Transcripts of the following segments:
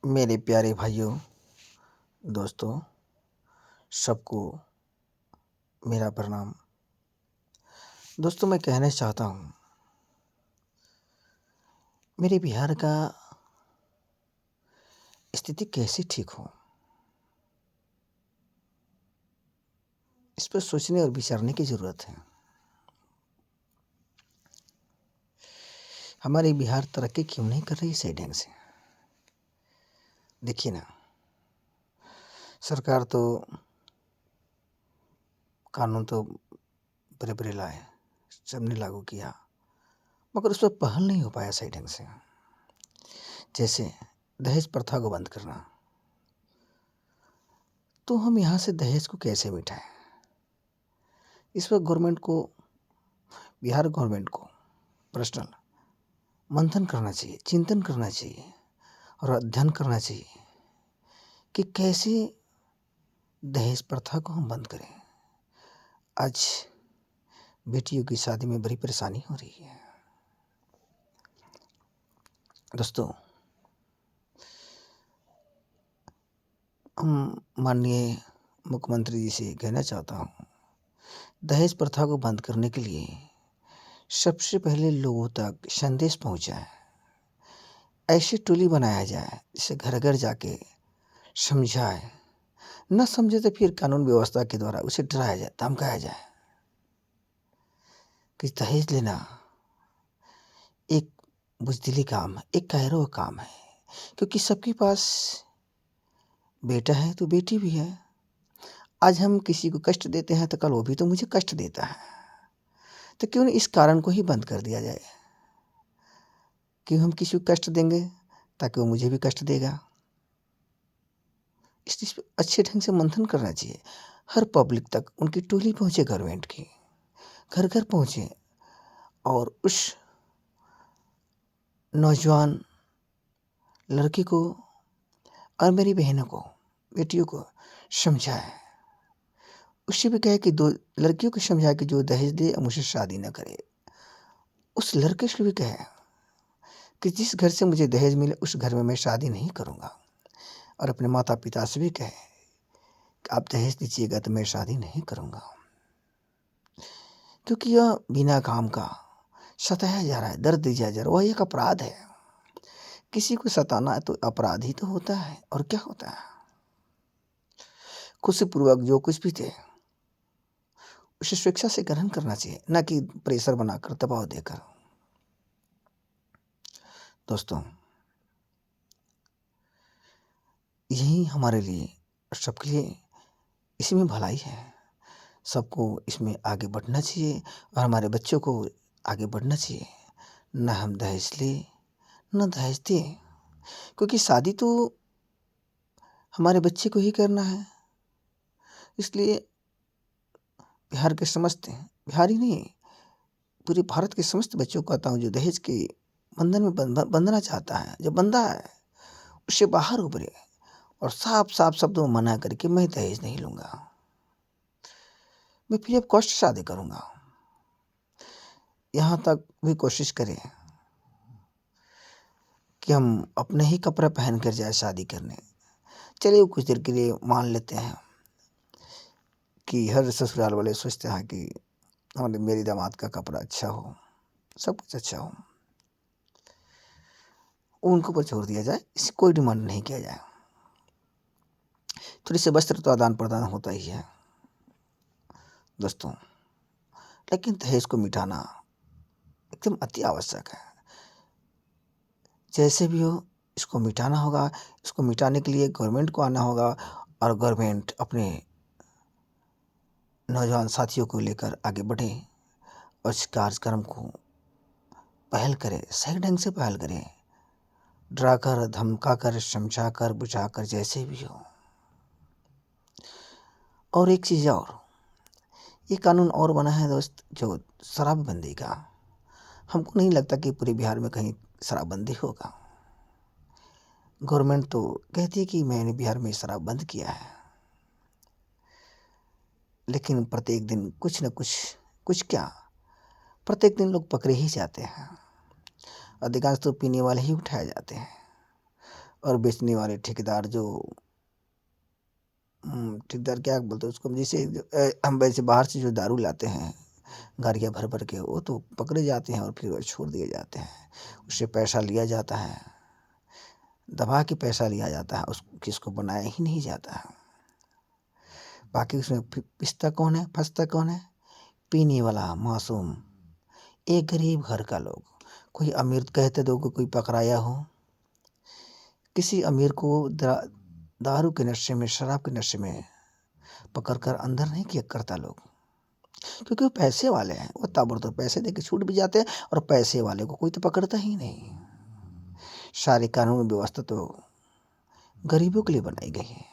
मेरे प्यारे भाइयों, दोस्तों, सबको मेरा प्रणाम। दोस्तों, मैं कहना चाहता हूँ, मेरे बिहार का स्थिति कैसे ठीक हो, इस पर सोचने और विचारने की ज़रूरत है। हमारी बिहार तरक्की क्यों नहीं कर रही सही ढंग से? देखिए ना, सरकार तो कानून तो बड़े लाए, सबने लागू किया, मगर उस पर पहल नहीं हो पाया सही ढंग से। जैसे दहेज प्रथा को बंद करना, तो हम यहाँ से दहेज को कैसे मिटाएं? इस पर गवर्नमेंट को, बिहार गवर्नमेंट को पर्सनल मंथन करना चाहिए, चिंतन करना चाहिए और अध्ययन करना चाहिए कि कैसे दहेज प्रथा को हम बंद करें। आज बेटियों की शादी में बड़ी परेशानी हो रही है। दोस्तों, हम माननीय मुख्यमंत्री जी से कहना चाहता हूँ, दहेज प्रथा को बंद करने के लिए सबसे पहले लोगों तक संदेश पहुँचाए, ऐसी टोली बनाया जाए जिसे घर घर जाके समझाए, न समझे तो फिर कानून व्यवस्था के द्वारा उसे डराया जाए, धमकाया जाए कि दहेज लेना एक बुज़दिली काम है, एक कायरो काम है, क्योंकि सबके पास बेटा है तो बेटी भी है। आज हम किसी को कष्ट देते हैं तो कल वो भी तो मुझे कष्ट देता है, तो क्यों नहीं इस कारण को ही बंद कर दिया जाए। क्यों हम किसी को कष्ट देंगे ताकि वो मुझे भी कष्ट देगा। इस चीज़ पे अच्छे ढंग से मंथन करना चाहिए। हर पब्लिक तक उनकी टोली पहुँचे, गवर्नमेंट की घर घर पहुँचे और उस नौजवान लड़की को और मेरी बहनों को, बेटियों को समझाए। उससे भी कहे कि दो लड़कियों को समझाए कि जो दहेज दे मुझसे शादी न करे। उस लड़के से भी कहे कि जिस घर से मुझे दहेज मिले उस घर में मैं शादी नहीं करूँगा। और अपने माता पिता से भी कहे कि आप दहेज दीजिएगा तो मैं शादी नहीं करूँगा, क्योंकि यह बिना काम का सताया जा रहा है, दर्द दिया जा रहा है। वह एक अपराध है। किसी को सताना है तो अपराध ही तो होता है, और क्या होता है। खुशीपूर्वक जो कुछ भी थे उसे स्वेच्छा से ग्रहण करना चाहिए, न कि प्रेशर बनाकर, दबाव देकर। दोस्तों, यही हमारे लिए, सबके लिए इसमें भलाई है। सबको इसमें आगे बढ़ना चाहिए और हमारे बच्चों को आगे बढ़ना चाहिए। न हम दहेज ले, न दहेज दें, क्योंकि शादी तो हमारे बच्चे को ही करना है। इसलिए बिहार के समस्त, बिहार ही नहीं, पूरे भारत के समस्त बच्चों को कहता हूँ, जो दहेज के बंधन में बंधना चाहता है, जो बंधा है, उससे बाहर उभरे और साफ साफ शब्दों में मना करके मैं दहेज नहीं लूँगा, मैं फ्री ऑफ कॉस्ट शादी करूँगा। यहाँ तक भी कोशिश करें कि हम अपने ही कपड़े पहन कर जाए शादी करने। चलिए कुछ देर के लिए मान लेते हैं कि हर ससुराल वाले सोचते हैं कि हमारे मेरी दामाद का कपड़ा अच्छा हो, सब कुछ अच्छा हो, उनको ऊपर छोड़ दिया जाए, इससे कोई डिमांड नहीं किया जाए। थोड़ी सी वस्त्र तो आदान प्रदान होता ही है दोस्तों, लेकिन दहेज को मिटाना एकदम अति आवश्यक है। जैसे भी हो इसको मिटाना होगा। इसको मिटाने के लिए गवर्नमेंट को आना होगा और गवर्नमेंट अपने नौजवान साथियों को लेकर आगे बढ़े और इस कार्यक्रम को पहल करे, सही ढंग से पहल करे, डराकर, धमकाकर, समझाकर, बुझाकर, जैसे भी हो। और एक चीज़ और, ये कानून और बना है दोस्त, जो शराबबंदी का। हमको नहीं लगता कि पूरे बिहार में कहीं शराबबंदी होगा। गवर्नमेंट तो कहती है कि मैंने बिहार में शराब बंद किया है, लेकिन प्रत्येक दिन कुछ न कुछ, कुछ क्या, प्रत्येक दिन लोग पकड़े ही जाते हैं। अधिकांश तो पीने वाले ही उठाए जाते हैं और बेचने वाले ठेकेदार जो ठेकेदार क्या बोलते हैं उसको, जैसे हम वैसे बाहर से जो दारू लाते हैं गाड़ियाँ भर भर के, वो तो पकड़े जाते हैं और फिर वो छोड़ दिए जाते हैं। उससे पैसा लिया जाता है, दबा के पैसा लिया जाता है, उस किसको बनाया ही नहीं जाता है। बाकी उसमें पिसता कौन है, फंसता कौन है? पीने वाला मासूम, एक गरीब घर का लोग। कोई अमीर कहते दो को कोई पकड़ाया हो, किसी अमीर को दारू के नशे में, शराब के नशे में पकड़ कर अंदर नहीं किया करता लोग, क्योंकि वो पैसे वाले हैं। वो ताबड़तोड़ पैसे दे के छूट भी जाते हैं और पैसे वाले को कोई तो पकड़ता ही नहीं। सारी कानून व्यवस्था तो गरीबों के लिए बनाई गई है,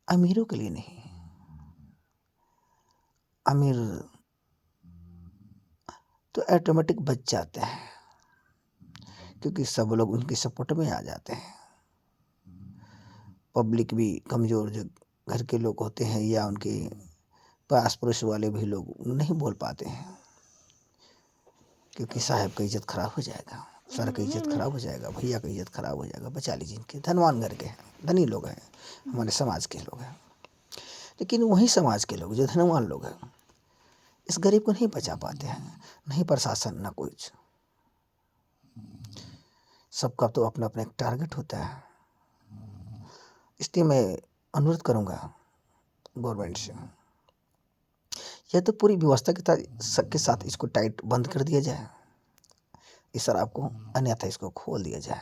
अमीरों के लिए नहीं। अमीर तो ऑटोमेटिक बच जाते हैं, क्योंकि सब लोग उनके सपोर्ट में आ जाते हैं। पब्लिक भी कमज़ोर जो घर के लोग होते हैं या उनके पास पड़ोस वाले भी लोग नहीं बोल पाते हैं, क्योंकि साहब का इज्जत खराब हो जाएगा, सर का इज्जत खराब हो जाएगा, भैया का इज्जत खराब हो जाएगा। बचा लीजिए, इनके धनवान घर के हैं, धनी लोग हैं, हमारे समाज के लोग हैं। लेकिन वही समाज के लोग जो धनवान लोग हैं इस गरीब को नहीं बचा पाते हैं, नहीं प्रशासन ना कुछ। सबका तो अपना अपना एक टारगेट होता है। इसलिए मैं अनुरोध करूंगा गवर्नमेंट से, यह तो पूरी व्यवस्था के साथ इसको टाइट बंद कर दिया जाए इस शराब को, अन्यथा इसको खोल दिया जाए।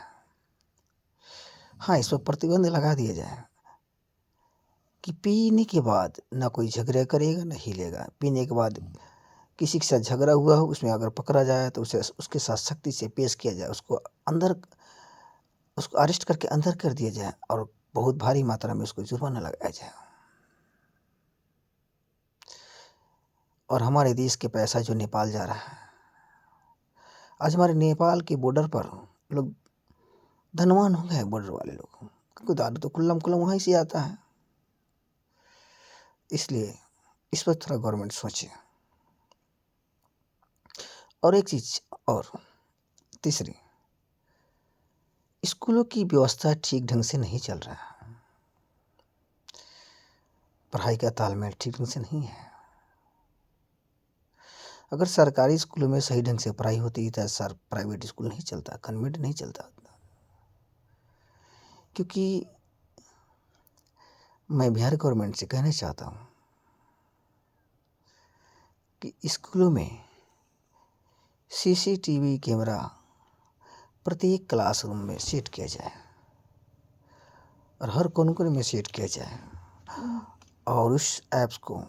हाँ, इस पर प्रतिबंध लगा दिया जाए कि पीने के बाद ना कोई झगड़ा करेगा ना हिलेगा। पीने के बाद किसी के साथ झगड़ा हुआ हो, उसमें अगर पकड़ा जाए तो उसे उसके साथ सख्ती से पेश किया जाए, उसको अरेस्ट करके अंदर कर दिया जाए और बहुत भारी मात्रा में उसको जुर्माना लगाया जाए। और हमारे देश के पैसा जो नेपाल जा रहा है, आज हमारे नेपाल के बॉर्डर पर लोग धनवान हो गए, बॉर्डर वाले लोग, क्योंकि दारू तो कुल्लम कुल्लम वहीं से आता है। इसलिए इस पर थोड़ा गवर्नमेंट सोचे। और एक चीज़ और, तीसरी, स्कूलों की व्यवस्था ठीक ढंग से नहीं चल रहा है, पढ़ाई का तालमेल ठीक ढंग से नहीं है। अगर सरकारी स्कूलों में सही ढंग से पढ़ाई होती तो सर प्राइवेट स्कूल नहीं चलता, कन्वेंट नहीं चलता। क्योंकि मैं बिहार गवर्नमेंट से कहना चाहता हूँ कि स्कूलों में सीसीटीवी कैमरा प्रत्येक क्लासरूम में सेट किया जाए और हर कोने में सेट किया जाए, और उस ऐप्स को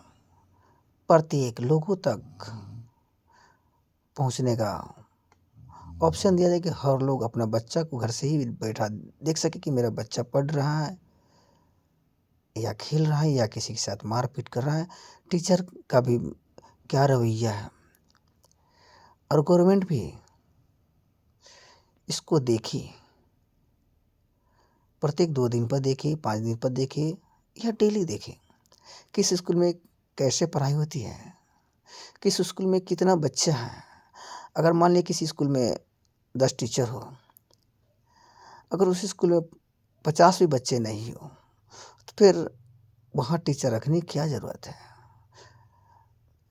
प्रत्येक लोगों तक पहुंचने का ऑप्शन दिया जाए कि हर लोग अपना बच्चा को घर से ही बैठा देख सके कि मेरा बच्चा पढ़ रहा है या खेल रहा है या किसी के साथ मारपीट कर रहा है, टीचर का भी क्या रवैया है। और गवर्नमेंट भी इसको देखे, प्रत्येक 2 दिन पर देखे, 5 दिन पर देखे या डेली देखे, किस स्कूल में कैसे पढ़ाई होती है, किस स्कूल में कितना बच्चा है। अगर मान लिया किसी स्कूल में 10 टीचर हो, अगर उस स्कूल में 50 भी बच्चे नहीं हो तो फिर वहाँ टीचर रखने की क्या ज़रूरत है।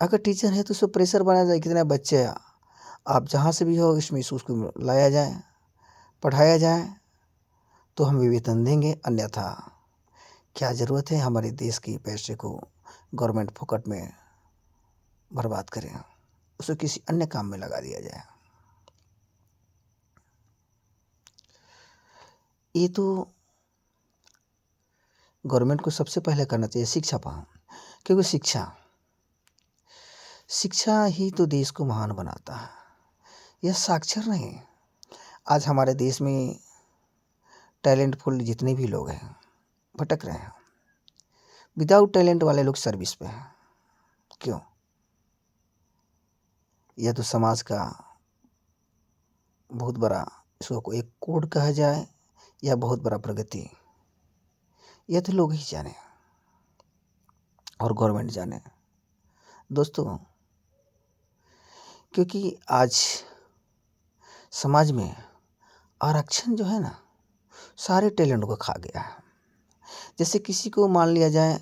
अगर टीचर है तो उसको प्रेशर बनाया जाए, कितने बच्चे आप जहाँ से भी हो इसमें इस स्कूल में लाया जाए, पढ़ाया जाए, तो हम भी वेतन देंगे। अन्यथा क्या ज़रूरत है हमारे देश के पैसे को गवर्नमेंट फोकट में बर्बाद करें, उसे किसी अन्य काम में लगा दिया जाए। ये तो गवर्नमेंट को सबसे पहले करना चाहिए शिक्षा पर, क्योंकि शिक्षा ही तो देश को महान बनाता है। यह साक्षर नहीं, आज हमारे देश में टैलेंटफुल जितने भी लोग हैं भटक रहे हैं, विदाउट टैलेंट वाले लोग सर्विस पे हैं। क्यों? यह तो समाज का बहुत बड़ा, इसको एक कोड कहा जाए या बहुत बड़ा प्रगति, यह तो लोग ही जाने और गवर्नमेंट जाने दोस्तों। क्योंकि आज समाज में आरक्षण जो है ना, सारे टैलेंट को खा गया है। जैसे किसी को मान लिया जाए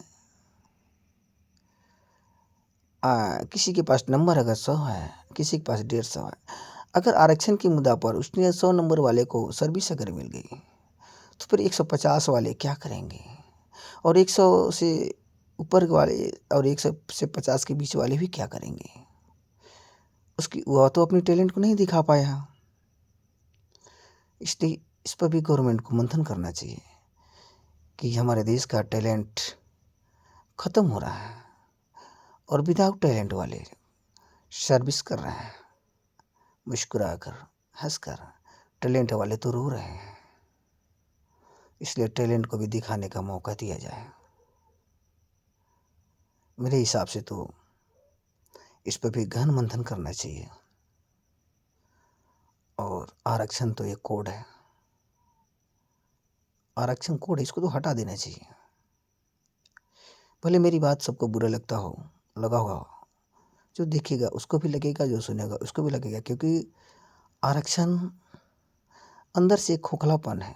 किसी के पास नंबर अगर 100 है, किसी के पास 150 है, अगर आरक्षण के मुद्दा पर उसने 100 नंबर वाले को सर्विस अगर मिल गई तो फिर 150 वाले क्या करेंगे, और 100 से ऊपर वाले और 100 से 50 के बीच वाले भी क्या करेंगे। उसकी वह तो अपनी टैलेंट को नहीं दिखा पाया। इसलिए इस पर भी गवर्नमेंट को मंथन करना चाहिए कि हमारे देश का टैलेंट ख़त्म हो रहा है और विदाउट टैलेंट वाले सर्विस कर रहे हैं, मुस्कुरा कर, हंस कर। टैलेंट वाले तो रो रहे हैं। इसलिए टैलेंट को भी दिखाने का मौका दिया जाए। मेरे हिसाब से तो इस पर भी गहन मंथन करना चाहिए। और आरक्षण तो एक कोड है, आरक्षण कोड, इसको तो हटा देना चाहिए। भले मेरी बात सबको बुरा लगता हो, लगा होगा, जो देखेगा उसको भी लगेगा, जो सुनेगा उसको भी लगेगा, क्योंकि आरक्षण अंदर से एक खोखलापन है।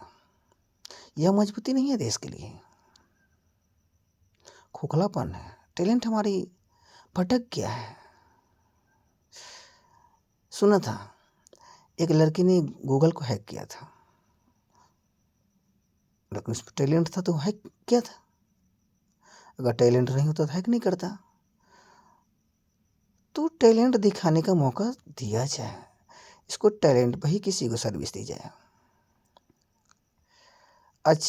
यह मजबूती नहीं है देश के लिए, खोखलापन है। टैलेंट हमारी भटक गया है। सुना था एक लड़की ने गूगल को हैक किया था, लेकिन उस पर टैलेंट था तो हैक किया था। अगर टैलेंट नहीं होता तो हैक नहीं करता। तो टैलेंट दिखाने का मौका दिया जाए, इसको टैलेंट पर ही किसी को सर्विस दी जाए। आज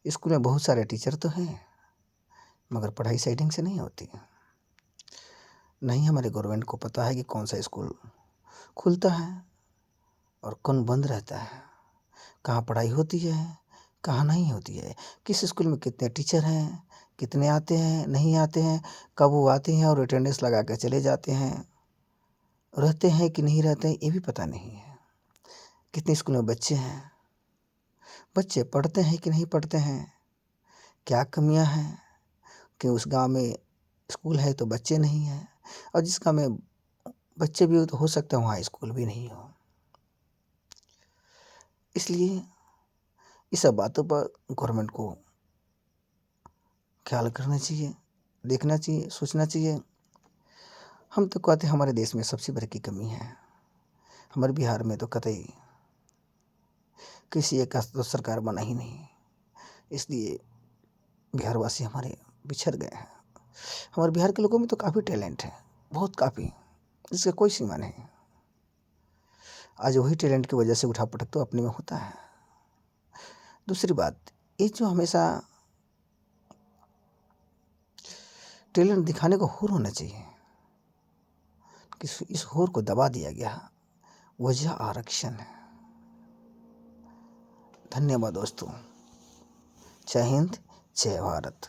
स्कूल में बहुत सारे टीचर तो हैं, मगर पढ़ाई साइडिंग से नहीं होती। नहीं हमारे गवर्नमेंट को पता है कि कौन सा स्कूल खुलता है और कौन बंद रहता है, कहाँ पढ़ाई होती है, कहाँ नहीं होती है, किस स्कूल में कितने टीचर हैं, कितने आते हैं, नहीं आते हैं, कब वो आते हैं और अटेंडेंस लगा कर चले जाते हैं, रहते हैं कि नहीं रहते हैं, ये भी पता नहीं है। कितने स्कूल में बच्चे हैं, बच्चे पढ़ते हैं कि नहीं पढ़ते हैं, क्या कमियां हैं कि उस गांव में स्कूल है तो बच्चे नहीं हैं, और जिस गांव में बच्चे भी हो सकता है वहाँ स्कूल भी नहीं हो। इसलिए इस सब बातों पर गवर्नमेंट को ख्याल करना चाहिए, देखना चाहिए, सोचना चाहिए। हम तो कहते हैं हमारे देश में सबसे बड़ी की कमी है। हमारे बिहार में तो कतई किसी एक का तो सरकार बना ही नहीं, इसलिए बिहारवासी हमारे बिछड़ गए हैं। हमारे बिहार के लोगों में तो काफ़ी टैलेंट है, बहुत काफ़ी, जिसका कोई सीमा नहीं। आज वही टैलेंट की वजह से उठा पटक तो अपने में होता है। दूसरी बात, ये जो हमेशा टैलेंट दिखाने को होर होना चाहिए, कि इस होर को दबा दिया गया, वजह आरक्षण है। धन्यवाद दोस्तों। जय हिंद, जय भारत।